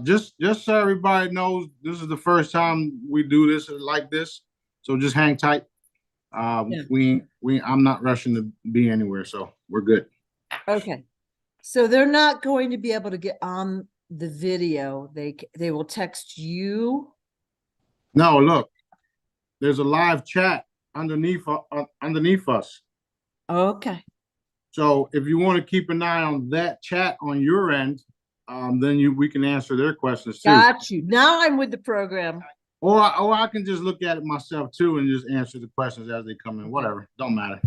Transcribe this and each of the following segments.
Just so everybody knows, this is the first time we do this like this. So just hang tight. Yeah. I'm not rushing to be anywhere, so we're good. Okay. So they're not going to be able to get on the video. They will text you. No, look, there's a live chat underneath us. Okay. So if you want to keep an eye on that chat on your end, then we can answer their questions too. Got you. Now I'm with the program. Or I can just look at it myself too and just answer the questions as they come in. Whatever, don't matter.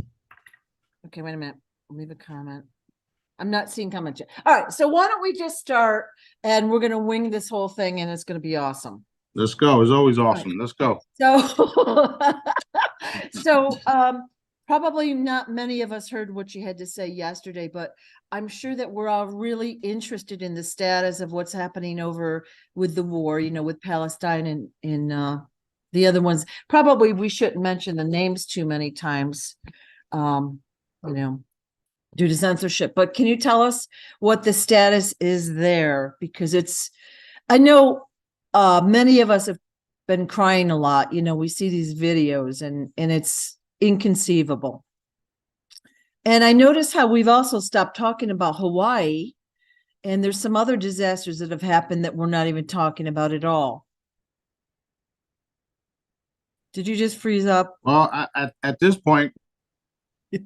Okay, wait a minute. Leave a comment. I'm not seeing comments yet. All right, so why don't we just start and we're going to wing this whole thing and it's going to be awesome. Let's go. It's always awesome. Let's go. So, probably not many of us heard what you had to say yesterday, but I'm sure that we're all really interested in the status of what's happening over with the war, with Palestine and the other ones. Probably we shouldn't mention the names too many times, due to censorship. But can you tell us what the status is there? Because I know many of us have been crying a lot. We see these videos and it's inconceivable. And I notice how we've also stopped talking about Hawaii, and there's some other disasters that have happened that we're not even talking about at all. Did you just freeze up? Well, at this point, we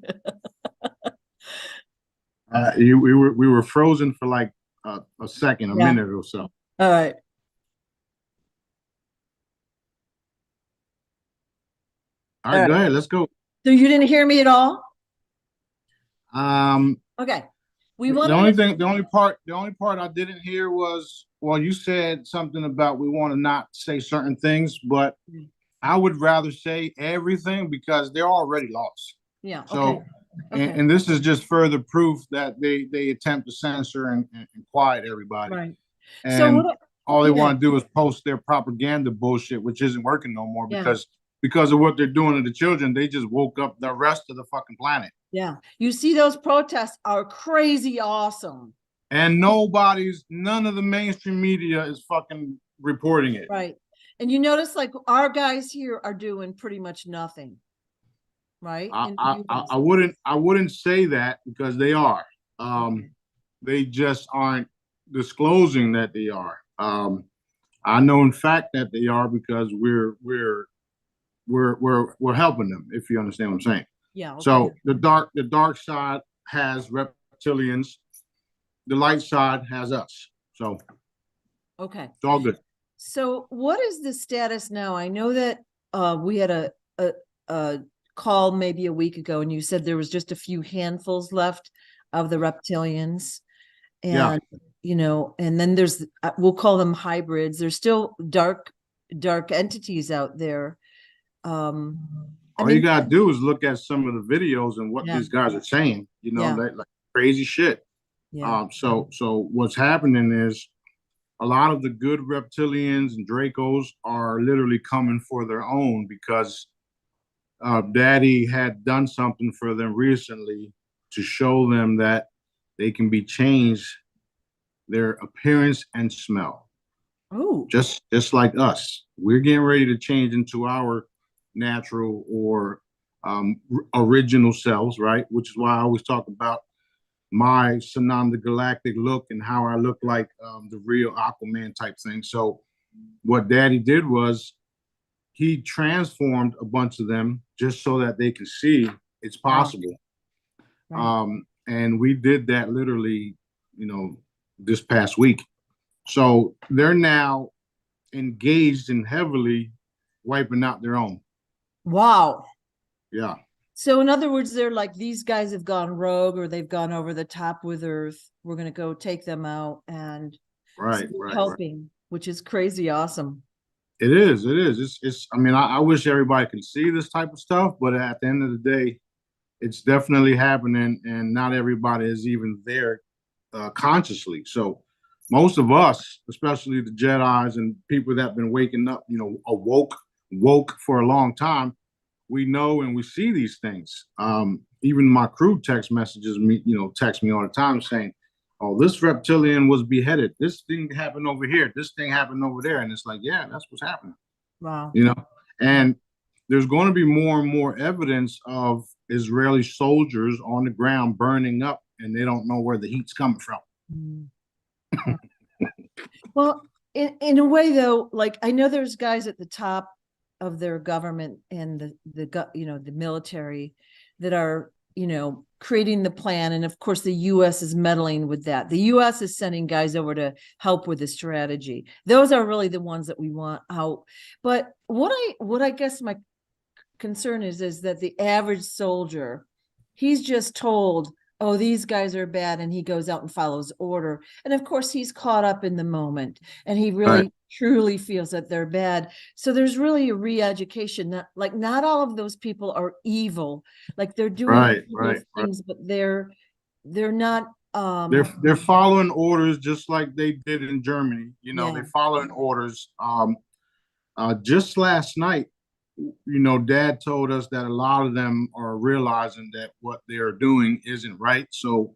were frozen for like a second, a minute or so. All right. All right, go ahead. Let's go. So you didn't hear me at all? Okay. The only part I didn't hear was, well, you said something about we want to not say certain things, but I would rather say everything because they're already lost. Yeah. So, and this is just further proof that they attempt to censor and quiet everybody. Right. And so all they want to do is post their propaganda bullshit, which isn't working no more because of what they're doing to the children. They just woke up the rest of the fucking planet. Yeah. You see, those protests are crazy awesome. And none of the mainstream media is fucking reporting it. Right. And you notice like our guys here are doing pretty much nothing. Right. I wouldn't say that because they are. They just aren't disclosing that they are. I know in fact that they are because we're helping them, if you understand what I'm saying. Yeah. Okay. So the dark side has reptilians, the light side has us. So okay, it's all good. So what is the status now? I know that we had a call maybe a week ago, and you said there was just a few handfuls left of the reptilians, and and then there's we'll call them hybrids. There's still dark entities out there. All you gotta do is look at some of the videos and what these guys are saying. Like crazy shit. Yeah. So what's happening is a lot of the good reptilians and Dracos are literally coming for their own because Daddy had done something for them recently to show them that they can be changed, their appearance and smell. Oh, just like us. We're getting ready to change into our natural or original selves, right? Which is why I always talk about my Sananda Galactic look and how I look like the real Aquaman type thing. So what Daddy did was he transformed a bunch of them just so that they could see it's possible. Right. And we did that literally, this past week. So they're now engaged in heavily wiping out their own. Wow. Yeah. So in other words, they're like, these guys have gone rogue or they've gone over the top with Earth. We're going to go take them out and helping, which is crazy awesome. It is. It's I mean, I wish everybody could see this type of stuff, but at the end of the day, it's definitely happening and not everybody is even there consciously. So most of us, especially the Jedis and people that have been waking up, woke for a long time, we know and we see these things. Even my crew text messages me, text me all the time saying, oh, this reptilian was beheaded. This thing happened over here. This thing happened over there. And it's like, yeah, that's what's happening. Wow. You know, and there's going to be more and more evidence of Israeli soldiers on the ground burning up, and they don't know where the heat's coming from. Mm. Well, in a way, though, like I know there's guys at the top of their government and the military that are creating the plan, and of course the U.S. is meddling with that. The U.S. is sending guys over to help with the strategy. Those are really the ones that we want out. But what I guess my concern is that the average soldier, he's just told, oh, these guys are bad, and he goes out and follows order. And of course, he's caught up in the moment, and he really truly feels that they're bad. So there's really a re-education. Not all of those people are evil. Like they're doing things, but they're not. They're following orders just like they did in Germany. They're following orders. Just last night, Dad told us that a lot of them are realizing that what they're doing isn't right. So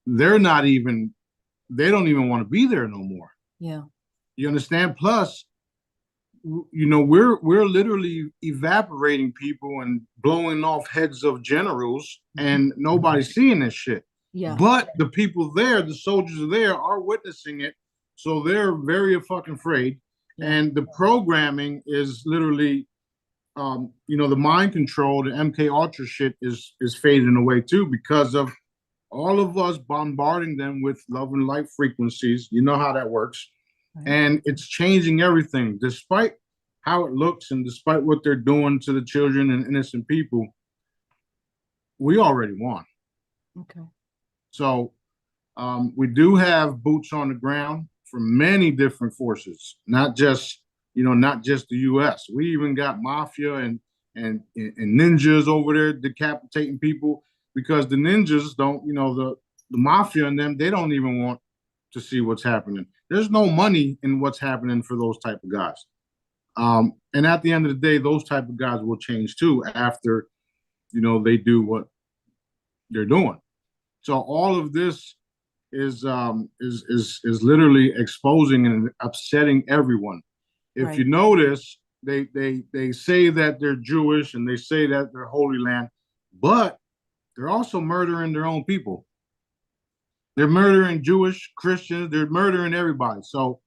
they don't even want to be there no more. Yeah. You understand? Plus, we're literally evaporating people and blowing off heads of generals, and nobody's seeing this shit. Yeah. But the people there, the soldiers there, are witnessing it. So they're very fucking afraid. Yeah. And the programming is literally the mind control, the MK Ultra shit is fading away too, because of all of us bombarding them with love and light frequencies. You know how that works. Right. And it's changing everything, despite how it looks and despite what they're doing to the children and innocent people. We already won. Okay. So we do have boots on the ground from many different forces, not just the U.S. We even got mafia and ninjas over there decapitating people, because the ninjas don't, the mafia and them, they don't even want to see what's happening. There's no money in what's happening for those type of guys. And at the end of the day, those type of guys will change too after, they do what they're doing. So all of this is literally exposing and upsetting everyone. If you notice, they say that they're Jewish and they say that they're Holy Land, but they're also murdering their own people. They're murdering Jewish, Christians. They're murdering everybody. So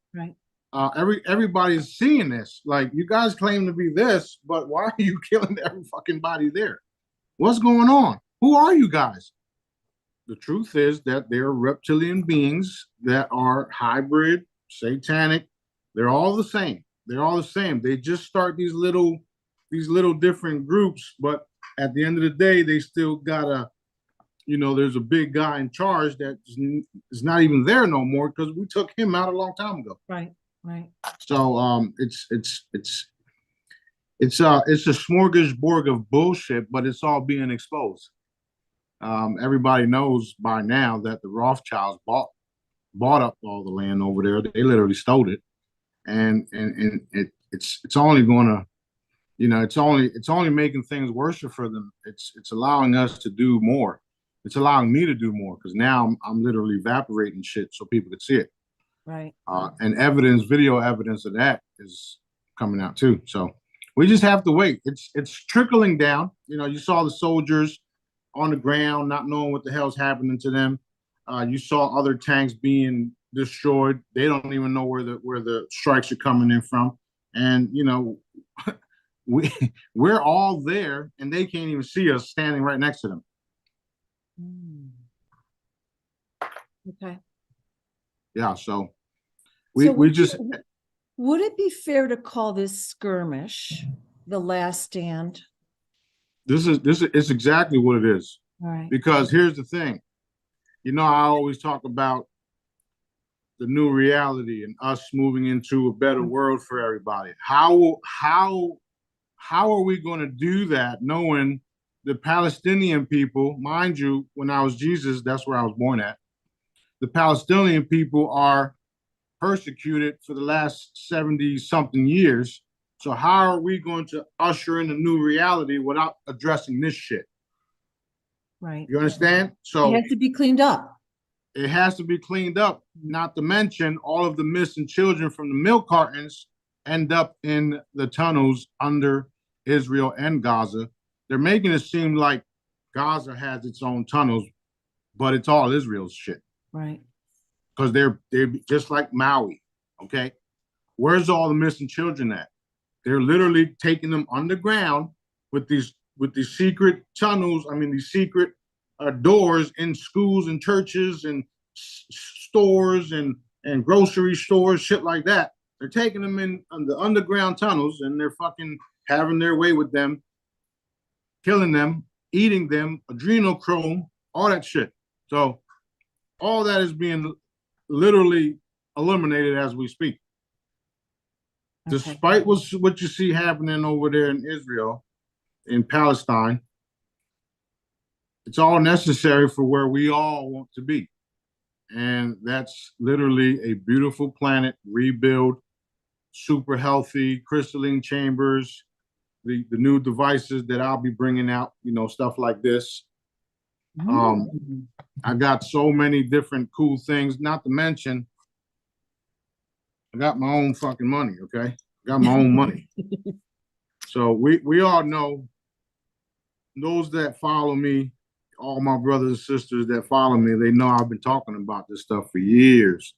everybody's seeing this. Like, you guys claim to be this, but why are you killing every fucking body there? What's going on? Who are you guys? The truth is that they're reptilian beings that are hybrid, satanic. They're all the same. They're all the same. They just start these little different groups, but at the end of the day, they still gotta, there's a big guy in charge that is not even there no more, because we took him out a long time ago. Right. So it's a smorgasbord of bullshit, but it's all being exposed. Everybody knows by now that the Rothschilds bought up all the land over there. They literally stole it, and it's only gonna, it's only making things worse for them. It's allowing us to do more. It's allowing me to do more, because now I'm literally evaporating shit so people could see it. Right. And video evidence of that is coming out too. So we just have to wait. It's trickling down. You saw the soldiers on the ground, not knowing what the hell's happening to them. You saw other tanks being destroyed. They don't even know where the strikes are coming in from. And we're all there, and they can't even see us standing right next to them. Okay. Yeah. So we just. Would it be fair to call this skirmish the last stand? This is exactly what it is. All right. Because here's the thing. I always talk about the new reality and us moving into a better world for everybody. How are we going to do that, knowing the Palestinian people, mind you, when I was Jesus, that's where I was born at. The Palestinian people are persecuted for the last 70-something years. So how are we going to usher in a new reality without addressing this shit? Right. You understand? So it has to be cleaned up. it has to be cleaned up. Not to mention all of the missing children from the milk cartons end up in the tunnels under Israel and Gaza. They're making it seem like Gaza has its own tunnels, but it's all Israel's shit. Right. Because they're just like Maui. Okay. Where's all the missing children at? They're literally taking them underground with these secret tunnels. I mean, these secret doors in schools and churches and stores and grocery stores, shit like that. They're taking them in the underground tunnels and they're fucking having their way with them, killing them, eating them, adrenochrome, all that shit. So all that is being literally eliminated as we speak. Okay. Despite what you see happening over there in Israel, in Palestine, it's all necessary for where we all want to be. And that's literally a beautiful planet, rebuild, super healthy, crystalline chambers, the new devices that I'll be bringing out, you know, stuff like this. I got so many different cool things, not to mention, I got my own fucking money, okay? I got my own money. So we all know, those that follow me, all my brothers and sisters that follow me, they know I've been talking about this stuff for years.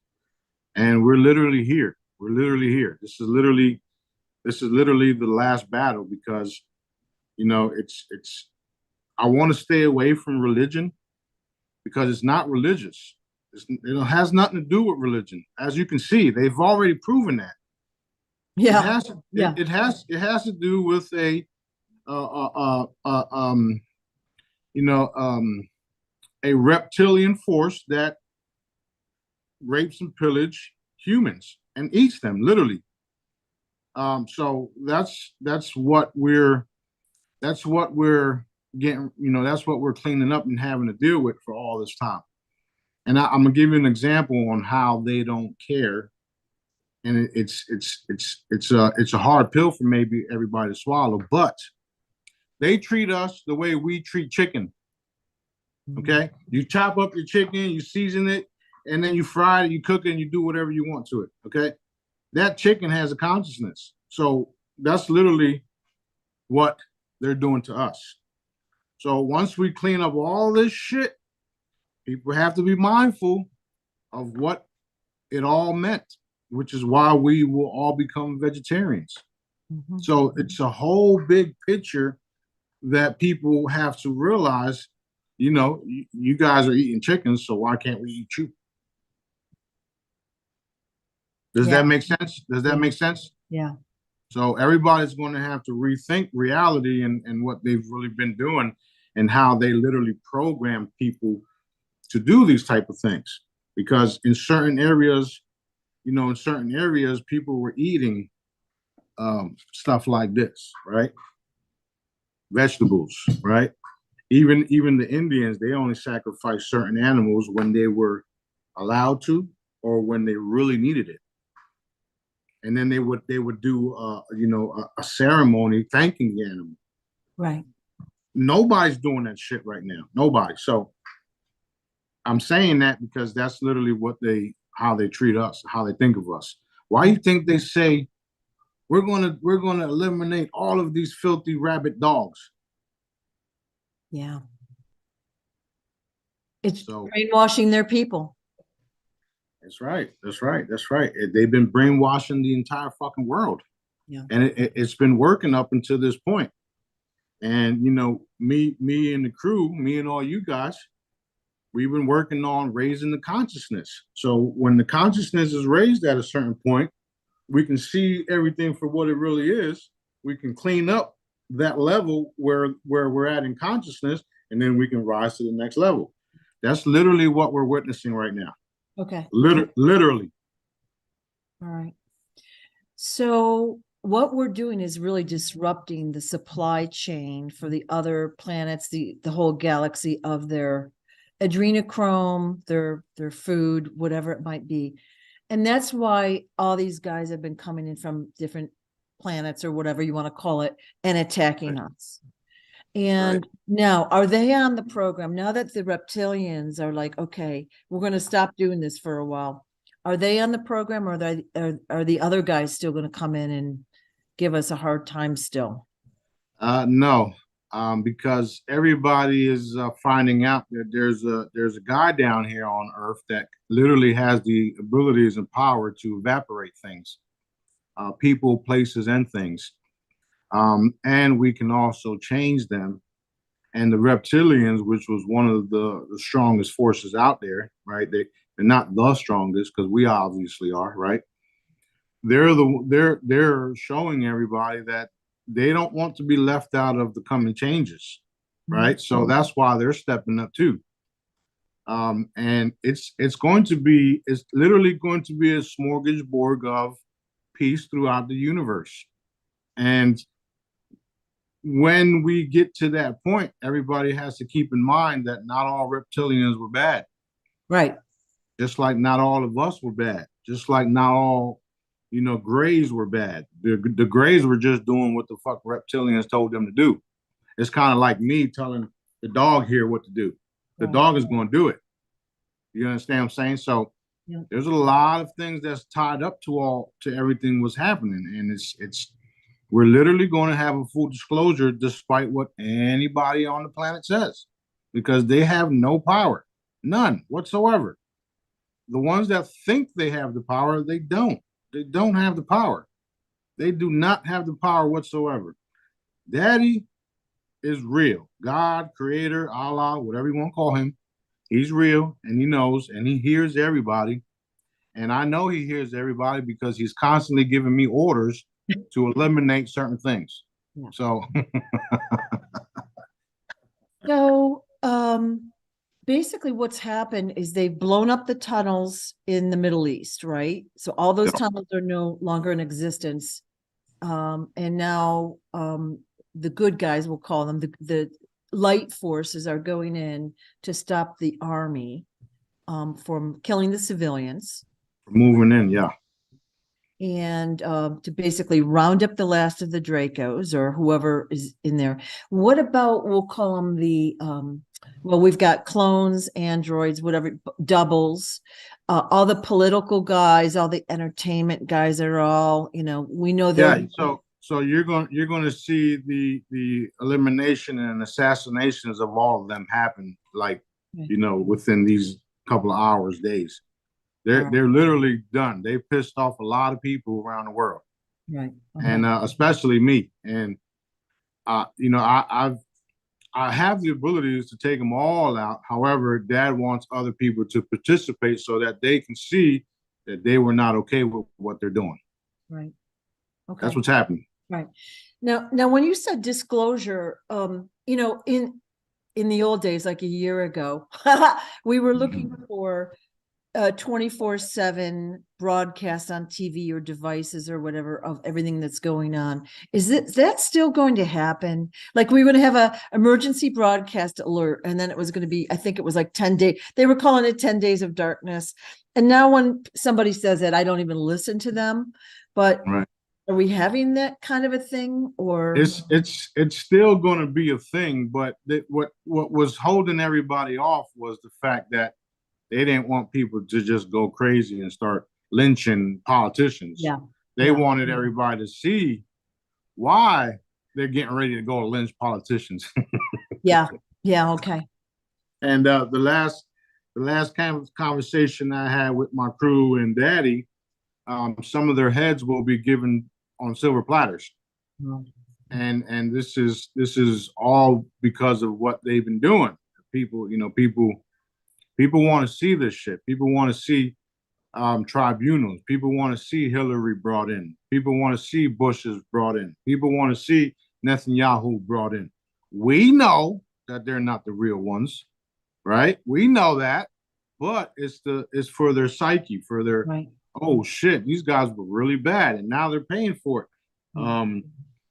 And we're literally here. We're literally here. This is literally the last battle because, you know, I want to stay away from religion because it's not religious. It has nothing to do with religion. As you can see, they've already proven that. Yeah. It has to do with a reptilian force that rapes and pillage humans and eats them, literally. So that's what we're getting, you know, that's what we're cleaning up and having to deal with for all this time. And I'm gonna give you an example on how they don't care. And it's a hard pill for maybe everybody to swallow, but they treat us the way we treat chicken. Okay, you chop up your chicken, you season it, and then you fry it, you cook it, and you do whatever you want to it. Okay, that chicken has a consciousness, so that's literally what they're doing to us. So once we clean up all this shit, people have to be mindful of what it all meant, which is why we will all become vegetarians. So it's a whole big picture that people have to realize, you know, you guys are eating chickens, so why can't we eat you? Does that make sense? Does that make sense? Yeah. So everybody's going to have to rethink reality and what they've really been doing and how they literally program people to do these type of things. Because in certain areas, you know, people were eating stuff like this, right? Vegetables, right? Even the Indians, they only sacrificed certain animals when they were allowed to or when they really needed it. And then they would do a ceremony thanking the animal. Right. Nobody's doing that shit right now. Nobody. So I'm saying that because that's literally how they treat us, how they think of us. Why do you think they say we're gonna eliminate all of these filthy rabbit dogs? Yeah. It's brainwashing their people. That's right. That's right. That's right. They've been brainwashing the entire fucking world. Yeah. And it's been working up until this point. And, you know, me and the crew, me and all you guys, we've been working on raising the consciousness. So when the consciousness is raised at a certain point, we can see everything for what it really is. We can clean up that level where we're at in consciousness, and then we can rise to the next level. That's literally what we're witnessing right now. Okay. Literally. All right. So what we're doing is really disrupting the supply chain for the other planets, the whole galaxy of their adrenochrome, their food, whatever it might be. And that's why all these guys have been coming in from different planets or whatever you want to call it and attacking us. And now, are they on the program now that the reptilians are like, okay, we're going to stop doing this for a while? Are they on the program, or are the other guys still going to come in and give us a hard time still? No, because everybody is finding out that there's a guy down here on Earth that literally has the abilities and power to evaporate things, people, places, and things. And we can also change them. And the reptilians, which was one of the strongest forces out there, right? They're not the strongest because we obviously are, right? They're showing everybody that they don't want to be left out of the coming changes, right? So that's why they're stepping up too. And it's literally going to be a smorgasbord of peace throughout the universe. And when we get to that point, everybody has to keep in mind that not all reptilians were bad. Right. Just like not all of us were bad. Just like not all, grays were bad. The grays were just doing what the fuck reptilians told them to do. It's kind of like me telling the dog here what to do. The dog is going to do it. You understand what I'm saying? So there's a lot of things that's tied up to everything was happening. And we're literally going to have a full disclosure despite what anybody on the planet says, because they have no power, none whatsoever. The ones that think they have the power, they don't. They don't have the power. They do not have the power whatsoever. Daddy is real. God, creator, Allah, whatever you want to call him. He's real, and he knows, and he hears everybody. And I know he hears everybody because he's constantly giving me orders to eliminate certain things. Yeah. So basically what's happened is they've blown up the tunnels in the Middle East, right? So all those tunnels are no longer in existence. And now the good guys, we'll call them, the light forces are going in to stop the army from killing the civilians. Moving in, yeah. And to basically round up the last of the Dracos or whoever is in there. What about, we'll call them the, we've got clones, androids, whatever, doubles, all the political guys, all the entertainment guys are all, we know that. Yeah, so you're going to see the elimination and assassinations of all of them happen, like, within these couple of hours, days. They're literally done. They pissed off a lot of people around the world, right? And especially me. And I have the abilities to take them all out. However, Dad wants other people to participate so that they can see that they were not okay with what they're doing. Right. Okay. That's what's happening. Right. Now, when you said disclosure, in the old days, like a year ago, we were looking for 24/7 broadcast on TV or devices or whatever of everything that's going on. Is that still going to happen? Like, we were going to have a emergency broadcast alert, and then it was going to be, I think it was like 10 days. They were calling it 10 days of darkness. And now when somebody says that, I don't even listen to them. But right. Are we having that kind of a thing, or it's still going to be a thing? But what was holding everybody off was the fact that they didn't want people to just go crazy and start lynching politicians. Yeah. They wanted everybody to see why they're getting ready to go lynch politicians. Yeah. Okay. And the last kind of conversation I had with my crew and Daddy, some of their heads will be given on silver platters. Mm-hmm. And this is all because of what they've been doing. People want to see this shit. People want to see tribunals. People want to see Hillary brought in. People want to see Bush's brought in. People want to see Netanyahu brought in. We know that they're not the real ones, right? We know that, but it's for their psyche, for their oh shit, these guys were really bad, and now they're paying for it.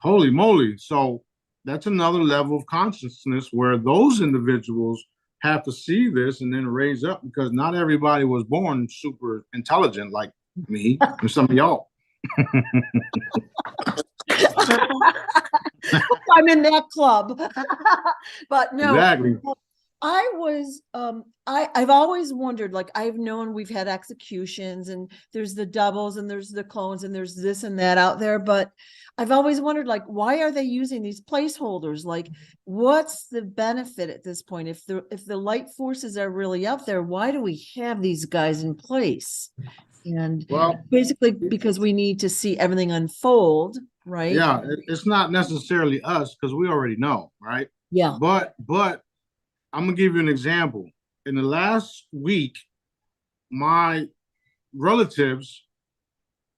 Holy moly! So that's another level of consciousness where those individuals have to see this and then raise up, because not everybody was born super intelligent like me and some of y'all. I'm in that club. But no, Exactly. I've always wondered, like, I've known we've had executions and there's the doubles and there's the clones and there's this and that out there, but I've always wondered, like, why are they using these placeholders? Like, what's the benefit at this point? If the light forces are really out there, why do we have these guys in place? And Well, basically because we need to see everything unfold, right? yeah, it's not necessarily us because we already know, right? Yeah. But I'm gonna give you an example. In the last week, my relatives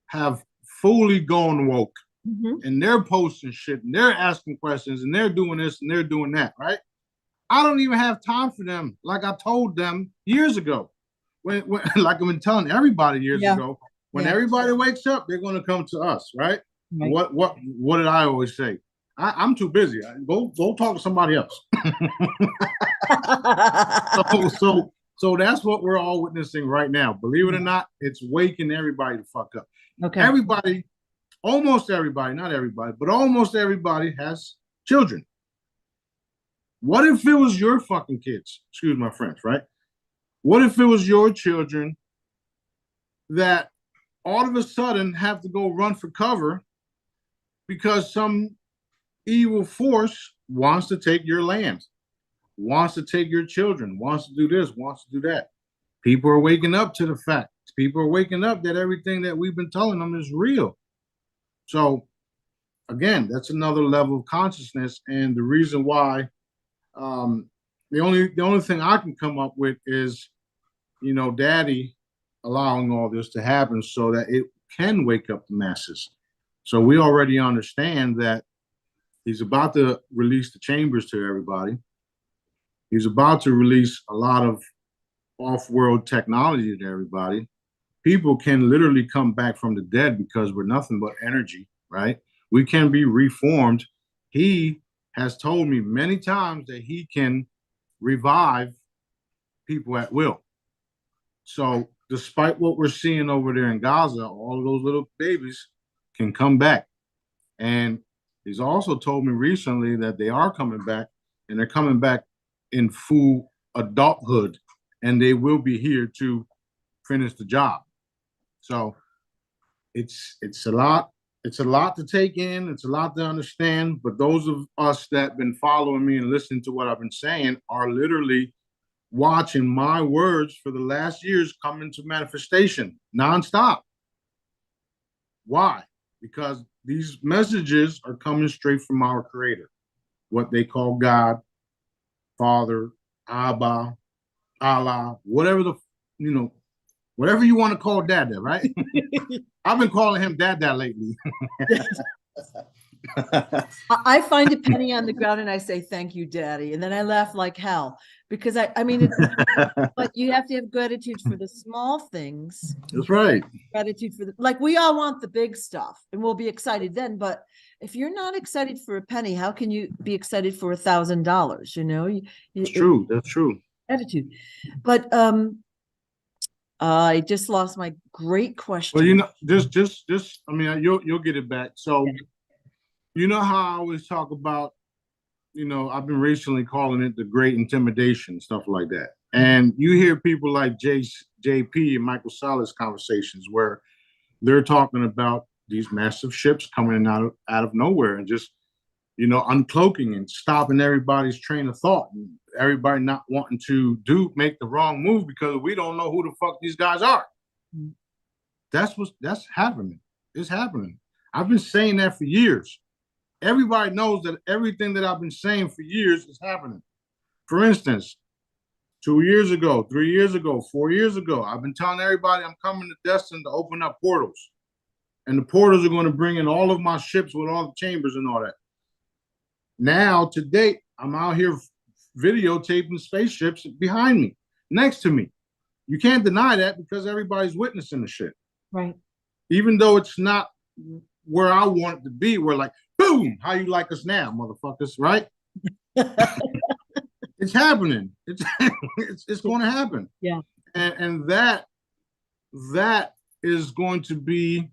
have fully gone woke, and they're posting shit and they're asking questions and they're doing this and they're doing that, right? I don't even have time for them, like I told them years ago. When like I've been telling everybody years ago, when everybody wakes up, they're gonna come to us, right? What did I always say? I'm too busy. Go talk to somebody else. So that's what we're all witnessing right now. Believe it or not, it's waking everybody to fuck up. Okay. Everybody, almost everybody, not everybody, but almost everybody has children. What if it was your fucking kids? Excuse my French, right? What if it was your children that all of a sudden have to go run for cover because some evil force wants to take your land, wants to take your children, wants to do this, wants to do that? People are waking up to the fact. People are waking up that everything that we've been telling them is real. So again, that's another level of consciousness. And the reason why the only thing I can come up with is, Daddy allowing all this to happen so that it can wake up the masses. So we already understand that he's about to release the chambers to everybody. He's about to release a lot of off-world technology to everybody. People can literally come back from the dead because we're nothing but energy, right? We can be reformed. He has told me many times that he can revive people at will. So despite what we're seeing over there in Gaza, all of those little babies can come back. And he's also told me recently that they are coming back, and they're coming back in full adulthood, and they will be here to finish the job. So it's a lot. It's a lot to take in. It's a lot to understand. But those of us that have been following me and listening to what I've been saying are literally watching my words for the last years come into manifestation nonstop. Why? Because these messages are coming straight from our Creator, what they call God, Father, Abba, Allah, whatever whatever you want to call Dad, right? I've been calling him Dad lately. I find a penny on the ground and I say, "Thank you, Daddy." And then I laugh like hell because I mean, but you have to have gratitude for the small things. That's right. Gratitude for like we all want the big stuff and we'll be excited then. But if you're not excited for a penny, how can you be excited for $1,000? It's true. That's true. Attitude. But I just lost my great question. Well, just I mean, you'll get it back. So, how I always talk about, I've been recently calling it the great intimidation, stuff like that. And you hear people like JP and Michael Salas conversations where they're talking about these massive ships coming out of nowhere and just, uncloaking and stopping everybody's train of thought and everybody not wanting to make the wrong move because we don't know who the fuck these guys are. That's happening. It's happening. I've been saying that for years. Everybody knows that everything that I've been saying for years is happening. For instance, 2 years ago, 3 years ago, 4 years ago, I've been telling everybody I'm coming to Destin to open up portals. And the portals are going to bring in all of my ships with all the chambers and all that. Now, to date, I'm out here videotaping spaceships behind me, next to me. You can't deny that because everybody's witnessing the shit. Right. Even though it's not where I want it to be, we're like, boom, how you like us now, motherfuckers, right? It's happening. It's going to happen. Yeah. And that is going to be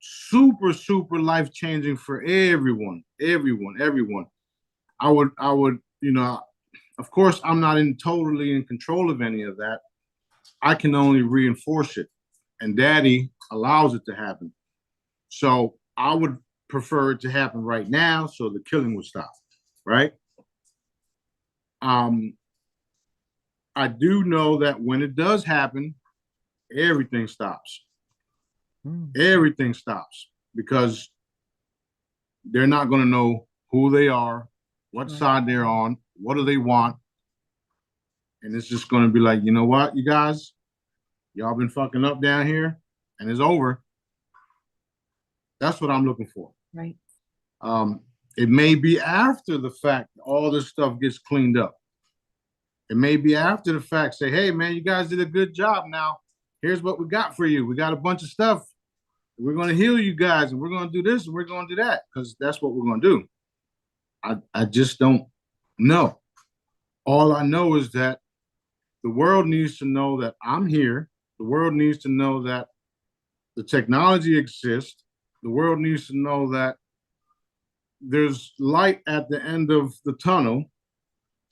super, super life-changing for everyone, everyone. I would, of course, I'm not totally in control of any of that. I can only reinforce it, and Daddy allows it to happen. So I would prefer it to happen right now, so the killing would stop, right? Um, I do know that when it does happen, everything stops. Everything stops because they're not going to know who they are, what side they're on, what do they want. And it's just going to be like, you know what, you guys, y'all been fucking up down here and it's over. That's what I'm looking for. Right. It may be after the fact all this stuff gets cleaned up. It may be after the fact, say, hey, man, you guys did a good job. Now, here's what we got for you. We got a bunch of stuff. We're going to heal you guys, and we're going to do this, and we're going to do that, because that's what we're going to do. I just don't know. All I know is that the world needs to know that I'm here. The world needs to know that the technology exists. The world needs to know that there's light at the end of the tunnel,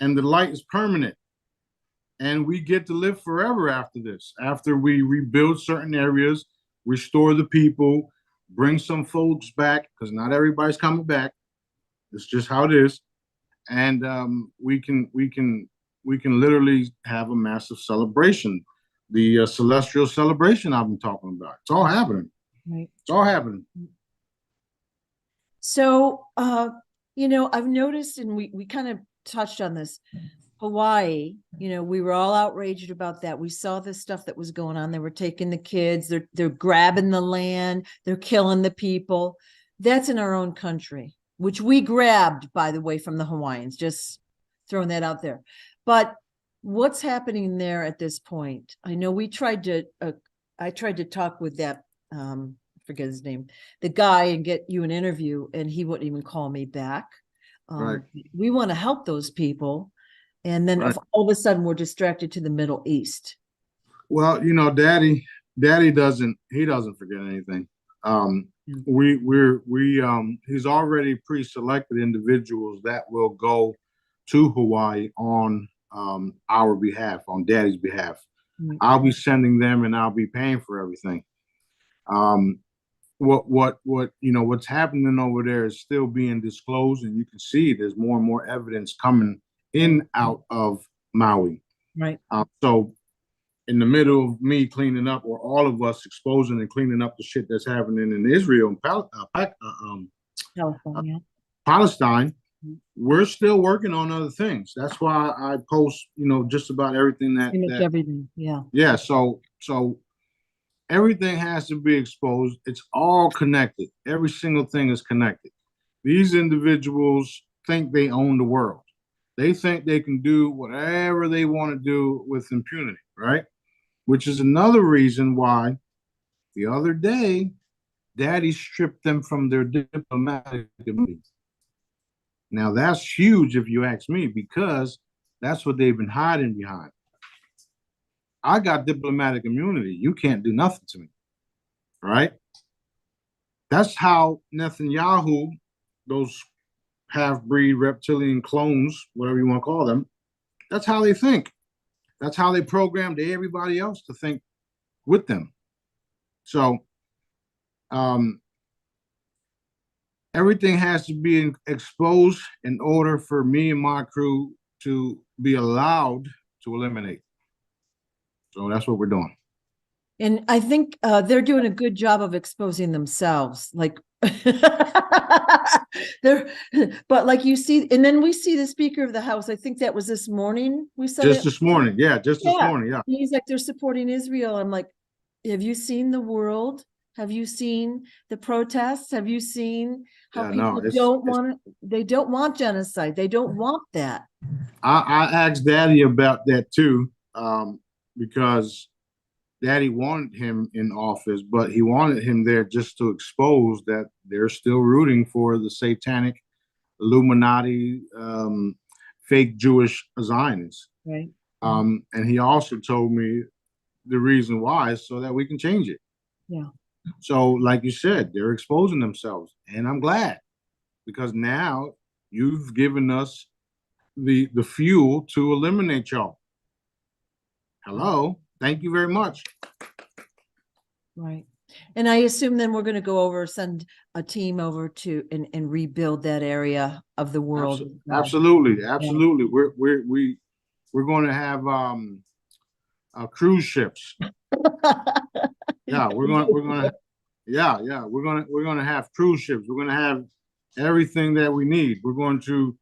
and the light is permanent. And we get to live forever after this, after we rebuild certain areas, restore the people, bring some folks back, because not everybody's coming back. It's just how it is. And we can literally have a massive celebration, the celestial celebration I've been talking about. It's all happening. Right. It's all happening. So, I've noticed, and we kind of touched on this, Hawaii, we were all outraged about that. We saw this stuff that was going on. They were taking the kids, they're grabbing the land, they're killing the people. That's in our own country, which we grabbed, by the way, from the Hawaiians, just throwing that out there. But what's happening there at this point? I know I tried to talk with that, I forget his name, the guy, and get you an interview, and he wouldn't even call me back. Right. We want to help those people. And then all of a sudden we're distracted to the Middle East. Well, Daddy doesn't forget anything. He's already pre-selected individuals that will go to Hawaii on our behalf, on Daddy's behalf. Mm-hmm. I'll be sending them, and I'll be paying for everything. What's happening over there is still being disclosed, and you can see there's more and more evidence coming out of Maui. Right. So in the middle of me cleaning up, or all of us exposing and cleaning up the shit that's happening in Israel and Palestine, we're still working on other things. That's why I post, just about everything everything. Yeah. Yeah. So everything has to be exposed. It's all connected. Every single thing is connected. These individuals think they own the world. They think they can do whatever they want to do with impunity, right? Which is another reason why the other day, Daddy stripped them from their diplomatic immunity. Now, that's huge if you ask me, because that's what they've been hiding behind. I got diplomatic immunity. You can't do nothing to me, right? That's how Netanyahu, those half-breed reptilian clones, whatever you want to call them, that's how they think. That's how they programmed everybody else to think with them. So everything has to be exposed in order for me and my crew to be allowed to eliminate. So that's what we're doing. And I think they're doing a good job of exposing themselves. Like, but like you see, and then we see the Speaker of the House. I think that was this morning. We saw just this morning. Yeah, this morning. Yeah. He's like, they're supporting Israel. I'm like, have you seen the world? Have you seen the protests? Have you seen how people they don't want genocide. They don't want that. I asked Daddy about that too, because Daddy wanted him in office, but he wanted him there just to expose that they're still rooting for the satanic Illuminati, fake Jewish Zionists. Right. And he also told me the reason why is so that we can change it. Yeah. So, like you said, they're exposing themselves, and I'm glad because now you've given us the fuel to eliminate y'all. Hello, thank you very much. Right. And I assume then we're going to go over, send a team over to and rebuild that area of the world. Absolutely, absolutely. We're going to have cruise ships. Yeah, we're gonna have cruise ships. We're gonna have everything that we need. We're going to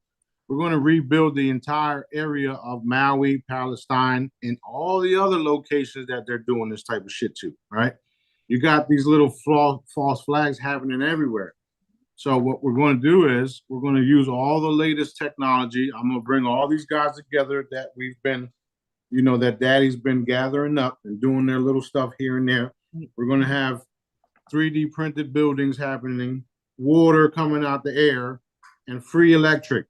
rebuild the entire area of Maui, Palestine, and all the other locations that they're doing this type of shit to, right? You got these little false flags happening everywhere. So what we're going to do is we're going to use all the latest technology. I'm going to bring all these guys together that we've been, that Daddy's been gathering up and doing their little stuff here and there. We're going to have 3D printed buildings happening, water coming out the air, and free electric.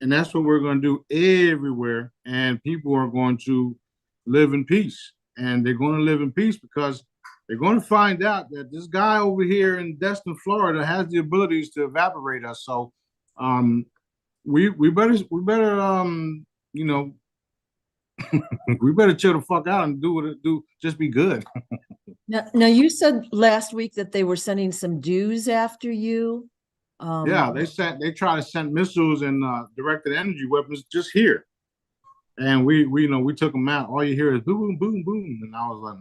And that's what we're going to do everywhere. And people are going to live in peace. And they're going to live in peace because they're going to find out that this guy over here in Destin, Florida, has the abilities to evaporate us. So, we better we better chill the fuck out and do what it do. Just be good. Now you said last week that they were sending some dues after you. Yeah, they try to send missiles and directed energy weapons just here, and we took them out. All you hear is boom, boom, boom, and I was like,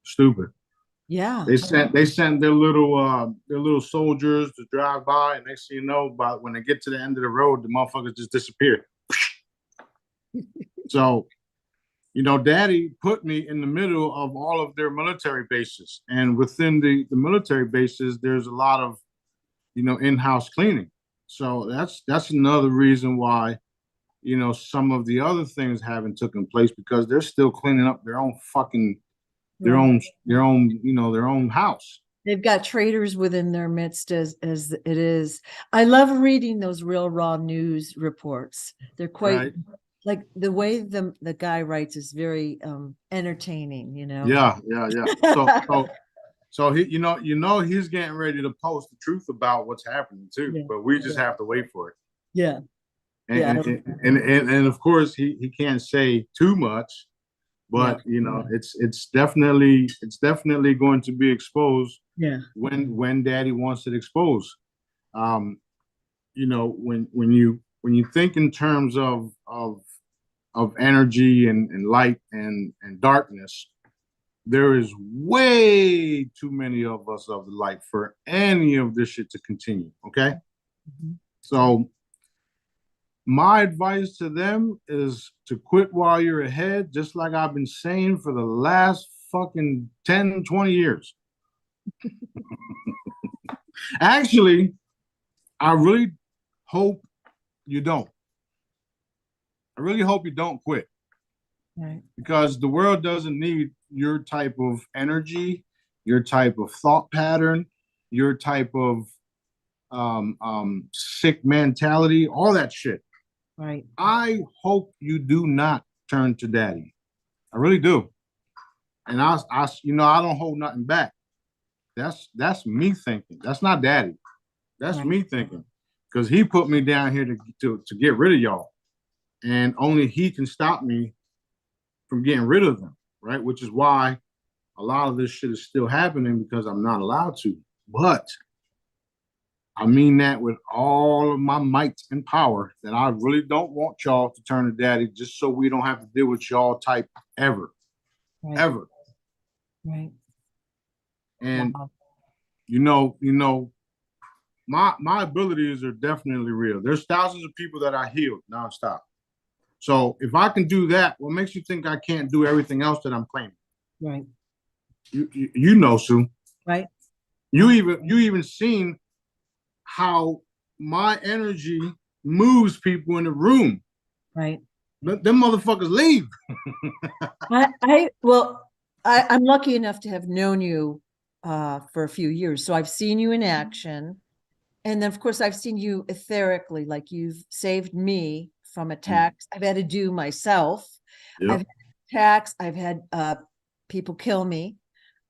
stupid. Yeah, they sent their little soldiers to drive by, and next thing you know, about when they get to the end of the road, the motherfuckers just disappear. So, Daddy put me in the middle of all of their military bases, and within the military bases, there's a lot of in-house cleaning. So that's another reason why, some of the other things haven't taken place because they're still cleaning up their own fucking, their own house. They've got traitors within their midst as it is. I love reading those real raw news reports. They're quite right. Like the way the guy writes is very entertaining, Yeah. So he, he's getting ready to post the truth about what's happening too, but we just have to wait for it. Yeah. And of course he can't say too much, but it's definitely going to be exposed. Yeah. When Daddy wants it exposed. When you think in terms of energy and light and darkness, there is way too many of us of the light for any of this shit to continue. Okay. Mm-hmm. So my advice to them is to quit while you're ahead, just like I've been saying for the last fucking 10, 20 years. Actually, I really hope you don't. I really hope you don't quit. Right. Because the world doesn't need your type of energy, your type of thought pattern, your type of sick mentality, all that shit. Right. I hope you do not turn to Daddy. I really do. And I don't hold nothing back. That's me thinking. That's not Daddy. That's me thinking. Because he put me down here to get rid of y'all. And only he can stop me from getting rid of them, right? Which is why a lot of this shit is still happening because I'm not allowed to. But I mean that with all of my might and power that I really don't want y'all to turn to Daddy just so we don't have to deal with y'all type ever. Right. Ever. Right. And wow. My abilities are definitely real. There's thousands of people that I healed nonstop. So if I can do that, what makes you think I can't do everything else that I'm claiming? Right. You know, Sue. Right. You even seen how my energy moves people in the room. Right. Let them motherfuckers leave. I'm lucky enough to have known you for a few years. So I've seen you in action. And then of course I've seen you etherically, like you've saved me from attacks I've had to do myself. Yep. I've had attacks, I've had people kill me.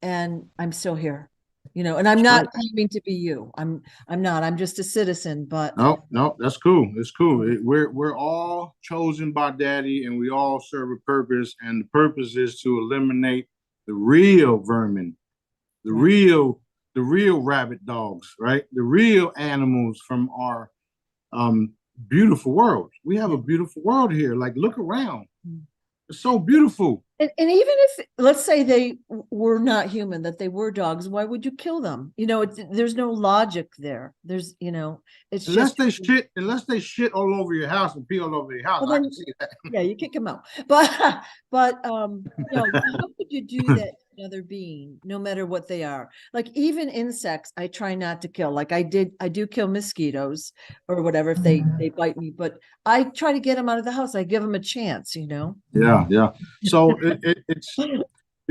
and I'm still here, you know, and I'm That's not right. claiming to be you. I'm not, I'm just a citizen, but No, no, that's cool. It's cool. We're all chosen by Daddy, and we all serve a purpose. And the purpose is to eliminate the real vermin, the right. real the real rabbit dogs, right? The real animals from our um beautiful world. We have Yeah. a beautiful world here. Like, look around. Mm. It's so beautiful. And even if, let's say they were not human, that they were dogs, why would you kill them? You know, there's no logic there. There's, you know, it's Unless just, they shit all over your house and pee all over your house. well, I then, can see that. yeah, you kick them out. But no, how could you do that to another being, no matter what they are? Like even insects, I try not to kill. Like I do kill mosquitoes or whatever if they bite me, but I try to get them out of the house. I give them a chance, you know? Yeah, yeah. So it's the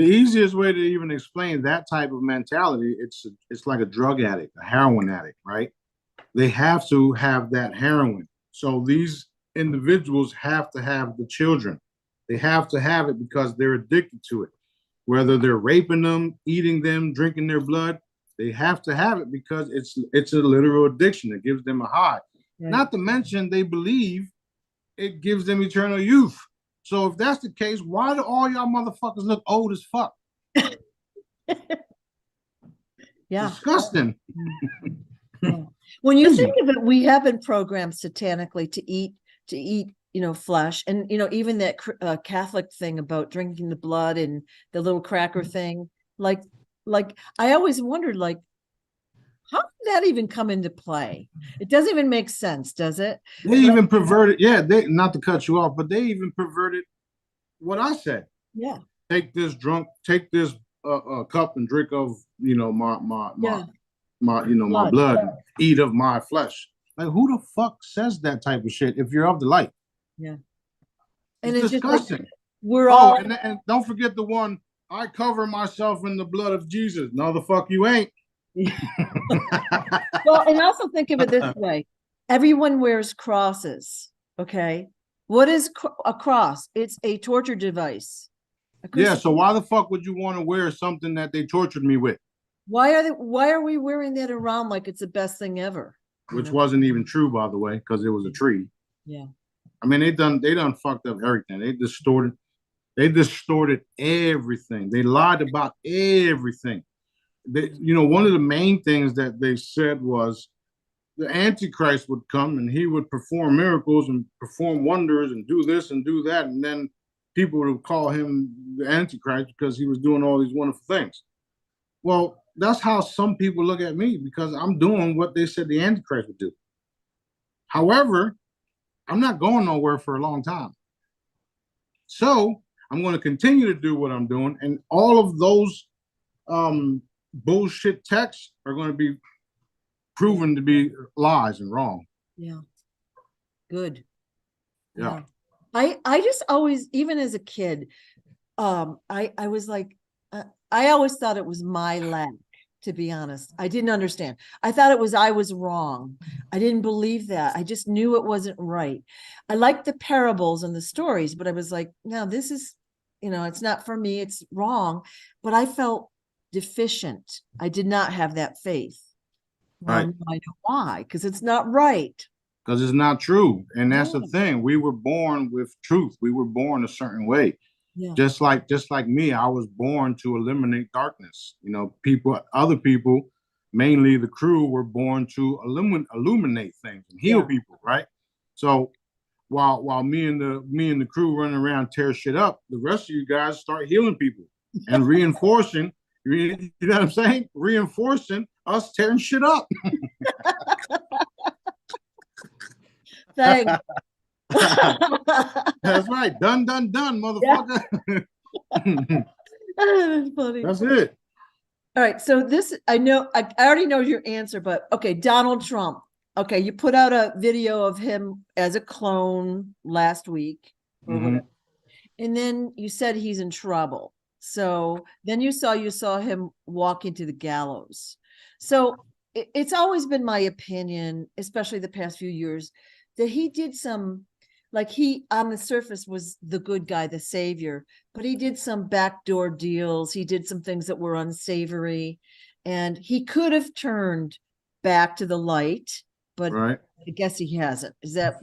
easiest way to even explain that type of mentality. It's like a drug addict, a heroin addict, right? They have to have that heroin. So these individuals have to have the children. They have to have it because they're addicted to it. Whether they're raping them, eating them, drinking their blood, they have to have it because it's a literal addiction. It gives them a high. Right. Not to mention they believe it gives them eternal youth. So if that's the case, why do all y'all motherfuckers look old as fuck? Yeah. Disgusting. Yeah. When you Crazy. think of it, we have been programmed satanically to eat, you know, flesh, and you know, even that Catholic thing about drinking the blood and the little cracker thing. Like, like I always wondered, like, how did that even come into play? It doesn't even make sense, does it? They Like, even perverted, yeah, they not to cut you off, but they even perverted what I said. yeah, Take this cup and drink of, yeah, my blood. blood, and eat of my flesh. Like, who the fuck says that type of shit if you're of the light? Yeah, It's and it's just like disgusting. we're Oh, all. and don't forget the one, I cover myself in the blood of Jesus. No, the fuck you ain't. Well, and also think of it this way: everyone wears crosses. Okay, what is a cross? It's a torture device. A Yeah, crucifix. so why the fuck would you want to wear something that they tortured me with? Why are we wearing that around like it's the best thing ever? Which wasn't even true, by the way, because it was a tree. Yeah. I mean, they done fucked up everything. They distorted everything. They lied about everything. One of the main things that they said was the Antichrist would come and he would perform miracles and perform wonders and do this and do that, and then people would call him the Antichrist because he was doing all these wonderful things. Well, that's how some people look at me because I'm doing what they said the Antichrist would do. However, I'm not going nowhere for a long time. So I'm going to continue to do what I'm doing, and all of those bullshit texts are going to be proven to be lies and wrong. Yeah. Good. Yeah. I just always, even as a kid, I was like, I always thought it was my lack, to be honest. I didn't understand. I thought I was wrong. I didn't believe that. I just knew it wasn't right. I liked the parables and the stories, but I was like, no, this is, you know, it's not for me. It's wrong. But I felt deficient. I did not have that faith. Now Right. I know why, because it's not right. Because it's not true. And that's the Yeah. thing. We were born with truth. We were born a certain way. Yeah. Just like me, I was born to eliminate darkness. Other people, mainly the crew, were born to illuminate things and heal Yeah. people, right? So while me and the crew running around tear shit up, the rest of you guys start healing people and reinforcing. You know what I'm saying? Reinforcing us tearing shit up. Thanks. That's right. Done, motherfucker. Yeah. That's funny. That's it. All right. So this, I know, I already know your answer, but okay. Donald Trump. Okay. You put out a video of him as a clone last week or whatever. And then you said he's in trouble. So then you saw him walk into the gallows. So it's always been my opinion, especially the past few years, that he did some like he on the surface was the good guy, the savior, but he did some backdoor deals. He did some things that were unsavory, and he could have turned back to the light, but Right. I guess he hasn't. Is that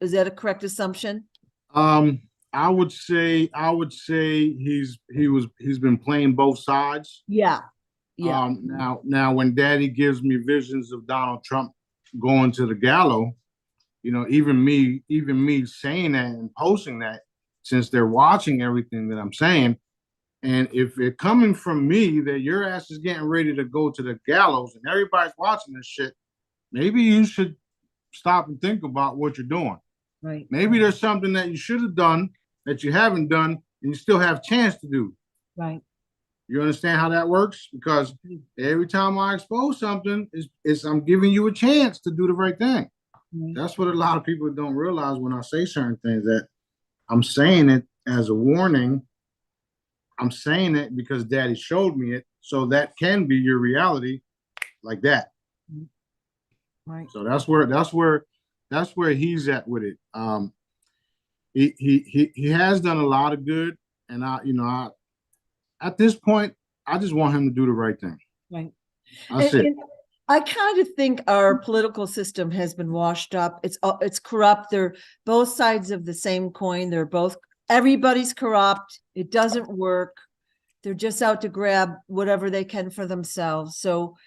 a correct assumption? Um, I would say he's been playing both sides. Yeah. Yeah. Now when Daddy gives me visions of Donald Trump going to the gallows, even me saying that and posting that, since they're watching everything that I'm saying, and if it coming from me that your ass is getting ready to go to the gallows and everybody's watching this shit, maybe you should stop and think about what you're doing. Right. Maybe there's something that you should have done that you haven't done and you still have a chance to do. Right. You understand how that works? Because every time I expose something, it's I'm giving you a chance to do the right thing. Right. That's what a lot of people don't realize when I say certain things, that I'm saying it as a warning. I'm saying it because Daddy showed me it, so that can be your reality, like that. Right. So that's where he's at with it. He has done a lot of good, and I at this point I just want him to do the right thing. Right. That's it. And I kind of think our political system has been washed up. It's corrupt. They're both sides of the same coin. Everybody's corrupt. It doesn't work. They're just out to grab whatever they can for themselves. So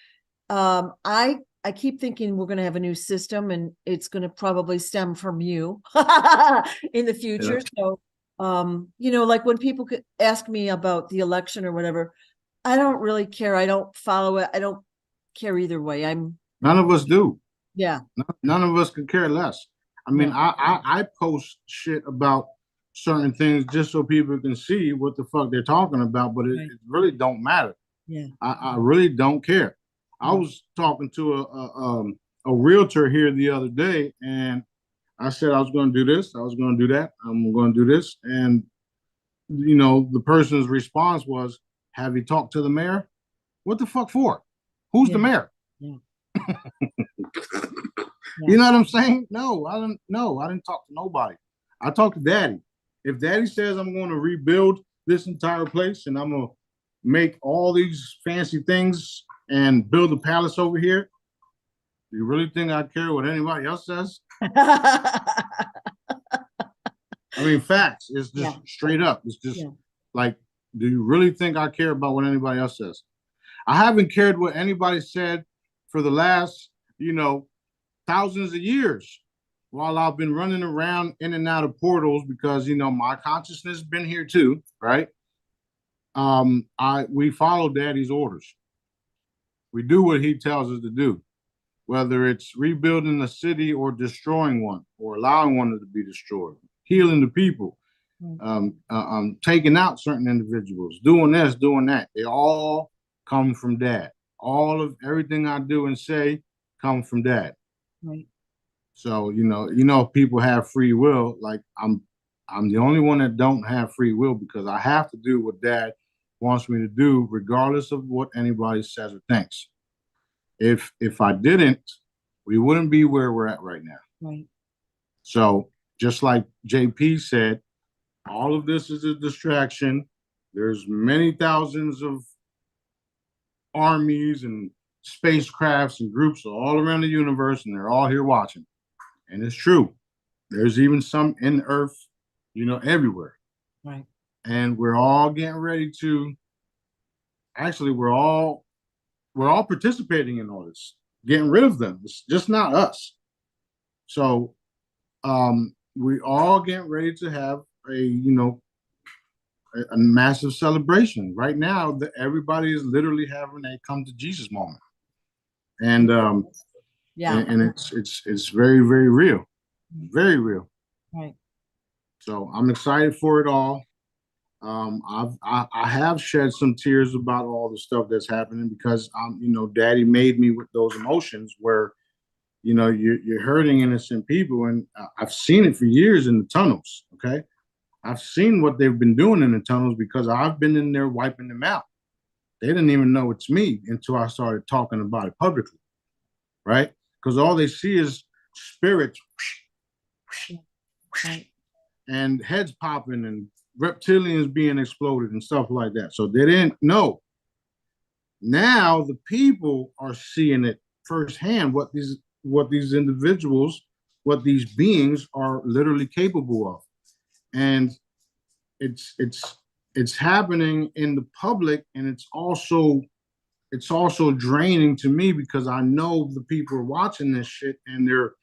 I keep thinking we're going to have a new system, and it's going to probably stem from you in the future. Yeah. So, like when people could ask me about the election or whatever, I don't really care. I don't follow it. I don't care either way. None of us do. Yeah. None of us could care less. I mean, Yeah. I post shit about certain things just so people can see what the fuck they're talking about, but it really don't matter. Yeah. I really don't care. I was talking to a realtor here the other day, and I said I was going to do this, I was going to do that, I'm going to do this, and the person's response was, "Have you talked to the mayor?" What the fuck for? Who's the mayor? Yeah. You know what I'm saying? No, I don't. No, I didn't talk to nobody. I talked to Daddy. If Daddy says I'm going to rebuild this entire place and I'm going to make all these fancy things and build a palace over here, do you really think I care what anybody else says? I mean, facts. It's just straight up. It's just like, do you really think I care about what anybody else says? I haven't cared what anybody said for the last, thousands of years while I've been running around in and out of portals, because, my consciousness has been here too, right? We follow Daddy's orders. We do what he tells us to do, whether it's rebuilding a city or destroying one or allowing one to be destroyed, healing the people, taking out certain individuals, doing this, doing that. They all come from Dad. All of everything I do and say comes from Dad. Right. So, people have free will. Like I'm the only one that don't have free will, because I have to do what Dad wants me to do, regardless of what anybody says or thinks. If I didn't, we wouldn't be where we're at right now. Right. So just like JP said, all of this is a distraction. There's many thousands of armies and spacecrafts and groups all around the universe, and they're all here watching. And it's true. There's even some in Earth, everywhere. Right. And we're all getting ready to, actually, we're all participating in all this, getting rid of them. It's just not us. So we all getting ready to have a massive celebration. Right now, everybody is literally having a come to Jesus moment. And and it's very, very real. Very real. Right. So I'm excited for it all. I have shed some tears about all the stuff that's happening, because Daddy made me with those emotions where you're hurting innocent people, and I've seen it for years in the tunnels. Okay, I've seen what they've been doing in the tunnels, because I've been in there wiping them out. They didn't even know it's me until I started talking about it publicly, right? Because all they see is spirits Right. and heads popping and reptilians being exploded and stuff like that. So they didn't know. Now the people are seeing it firsthand what these individuals, what these beings are literally capable of. And it's happening in the public, and it's also draining to me because I know the people are watching this shit and they're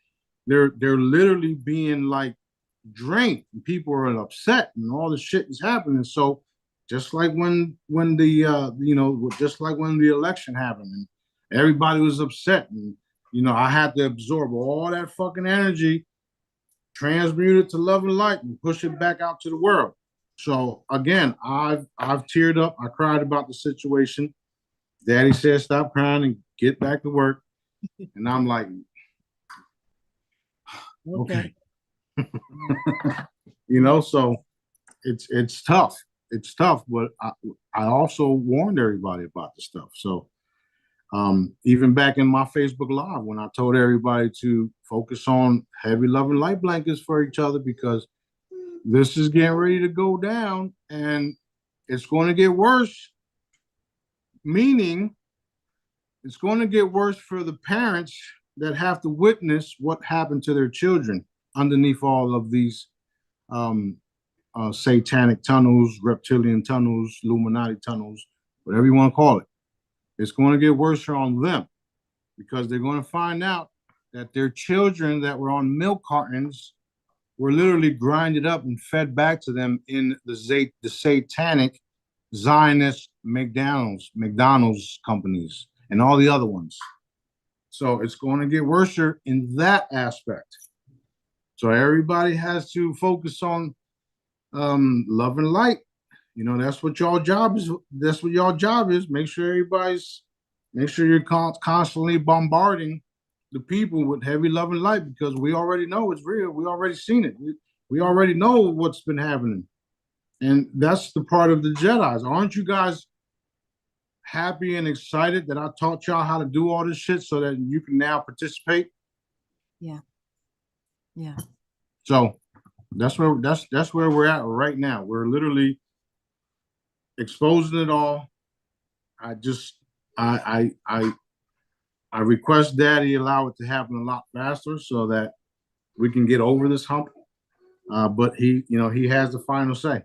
literally being like drained, and people are upset and all this shit is happening. So just like when the just like when the election happened and everybody was upset, and I had to absorb all that fucking energy, transmute it to love and light, and push it back out to the world. So again, I've teared up. I cried about the situation. Daddy said, "Stop crying and get back to work." And I'm like, okay. So it's tough. It's tough, but I also warned everybody about the stuff. So even back in my Facebook Live, when I told everybody to focus on heavy love and light blankets for each other, because this is getting ready to go down and it's going to get worse, meaning it's going to get worse for the parents that have to witness what happened to their children underneath all of these satanic tunnels, reptilian tunnels, Illuminati tunnels, whatever you want to call it. It's going to get worse on them because they're going to find out that their children that were on milk cartons were literally grinded up and fed back to them in the satanic Zionist McDonald's companies and all the other ones. So it's going to get worse in that aspect. So everybody has to focus on love and light. That's what y'all job is. That's what y'all job is. Make sure you're constantly bombarding the people with heavy love and light, because we already know it's real. We already seen it. We already know what's been happening. And that's the part of the Jedis. Aren't you guys happy and excited that I taught y'all how to do all this shit so that you can now participate? Yeah. Yeah. So that's where we're at right now. We're literally exposing it all. I request Daddy allow it to happen a lot faster so that we can get over this hump. But he has the final say.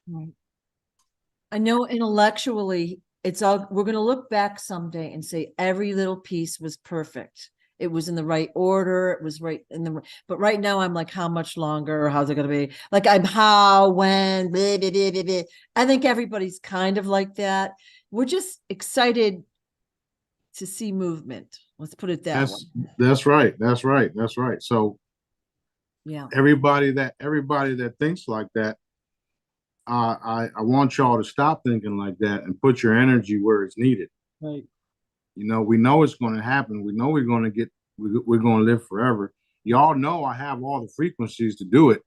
Right. I know intellectually it's all, we're going to look back someday and say every little piece was perfect. It was in the right order. It was right in the, but right now I'm like, how much longer? How's it going to be? Like I'm how, when, blah, blah, blah, blah, blah. I think everybody's kind of like that. We're just excited to see movement. Let's put it that way. That's right. So yeah, everybody that thinks like that, I want y'all to stop thinking like that and put your energy where it's needed. right. We know it's going to happen. We know we're going to live forever. Y'all know I have all the frequencies to do it.